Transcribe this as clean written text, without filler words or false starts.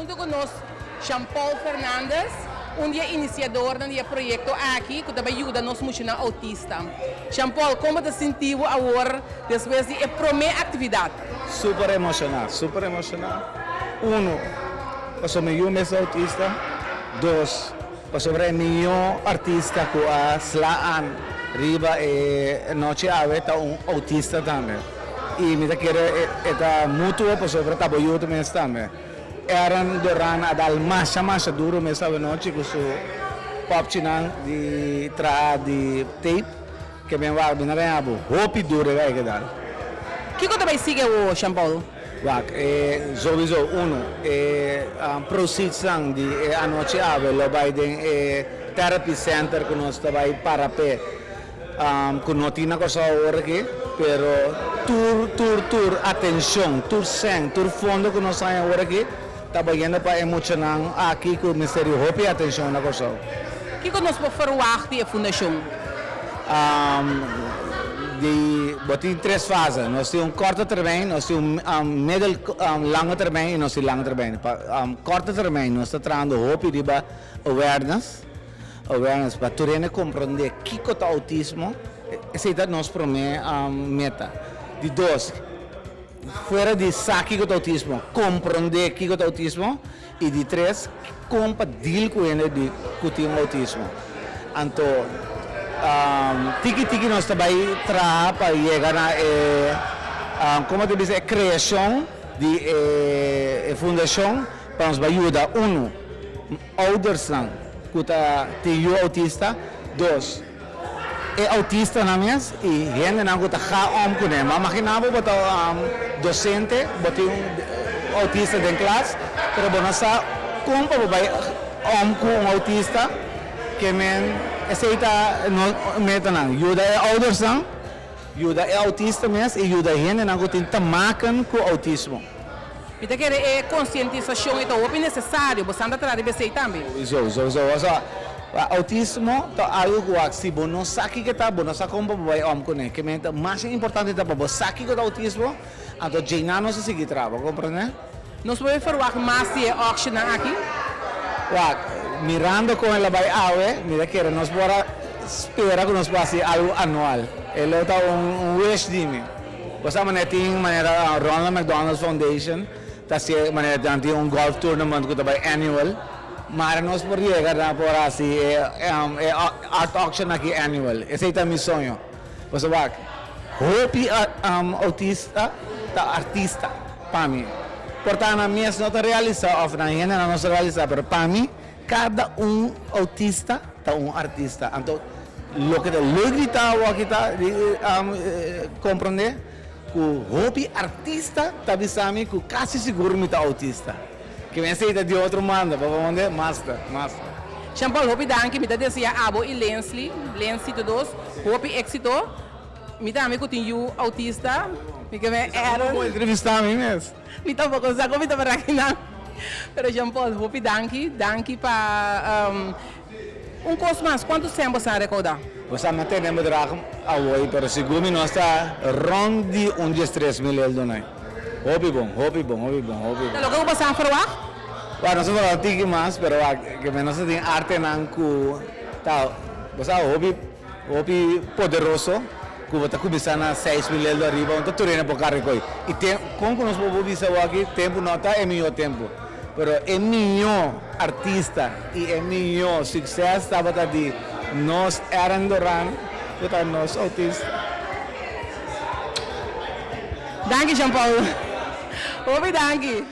junto conosco Jean-Paul Fernandes, iniciador do projeto aqui, que também ajuda nos muitos autistas. Jean-Paul, como te sentiu agora, depois da primeira atividade? Super emocional, super emocional. Para o meu autista. Dois, para o meu artista que a Slaan riba e noite ave tá autista também. E me quer mútuo para sobre tá boiudo mesmo também. Eram duran adal massa duro mesmo sabe noite com o pop chinang de tape que me vai bem na abo. Hope duro vai que dar. Que você vai seguir o Jean-Paul? Sowieso, proceeds lang di anoche ave lo by the therapy center que nós trabalha para pé com notina cosa ora aqui, pero tur atenção, tur sen, tur fundo que nós sai ora aqui, trabalhando para emocionar aqui com o Ministério Hope e atenção na cosa. Que nós podemos verwachten die fundação? Botin três fases. Nós temos curto termino, nós temos middle, longo termino e nós temos longo termino. Curto termino, nós estamos trazendo hope e awareness para tu compreender o que é o autismo. Essa é a nossa primeira meta. De dois, fora de saber o que é o autismo, compreender o que é o autismo. E de três, como deal com ele que tem o autismo. Então, tiki nós também tra para chegar na como te diz criação de fundação para nos ajudar others que tem o autista dois autista na mes e gente não que tá com ele mas imaginava botar docente botar autista dentro classe pero bonasa como vai com autista que aceita meta não ajuda others ajuda autista mesmo e ajuda gente não que tem tamakan com autismo. Então que é conscientização então é necessário você anda atrás de você também. Isso autismo é algo que se você não sabe que está bom não sabe como vai omconé que é mais importante para você saber que é autismo então já não se segue trabalho compreende? Nós podemos falar mais de auction aqui. Mirando com ela vai ave, mira que nós bora espera que nós passe algo anual. Ele está wish de mim. Você tem maneira Ronald McDonald Foundation, tá se maneira tem golf tournament que vai annual. Mas nós por chegar na por assim art auction aqui annual. Esse é o meu sonho. Você vai hope autista, tá artista para mim. Portanto, a minha não está realizada, ou na gente não está realizada, mas para mim cada autista é artista. Então, o que eu gritava aqui está compreender que o hobby artista está bisami que quase seguro me está autista. Que me aceita de outro manda, para onde master. Jean-Paul, hobby danke, me dizia abo e Lensley todos, hobby éxito. Me dá amigo tinha autista, me que me era. Vou entrevistar a mim mesmo. Me tampouco sabe como para aqui não. Pero Jean-Paul, hobby danke para costo mais, quanto tempo você recordar? Você não tem nem dragão a hoje, mas seguro nós está rond de 13 mil dólares. Hobby bom. Então, o que você vai falar? Bueno, nós vamos falar mais, mas que menos tem arte não que tá, você hobby poderoso. Que você começa na 6 mil dólares, então tu não pode carregar. E como nós podemos ver aqui, tempo não está é meu tempo. Pero é meu artista e é meu sucesso estava de nós eram Duran, que tá nós autistas. Danke Jean-Paul. Danke.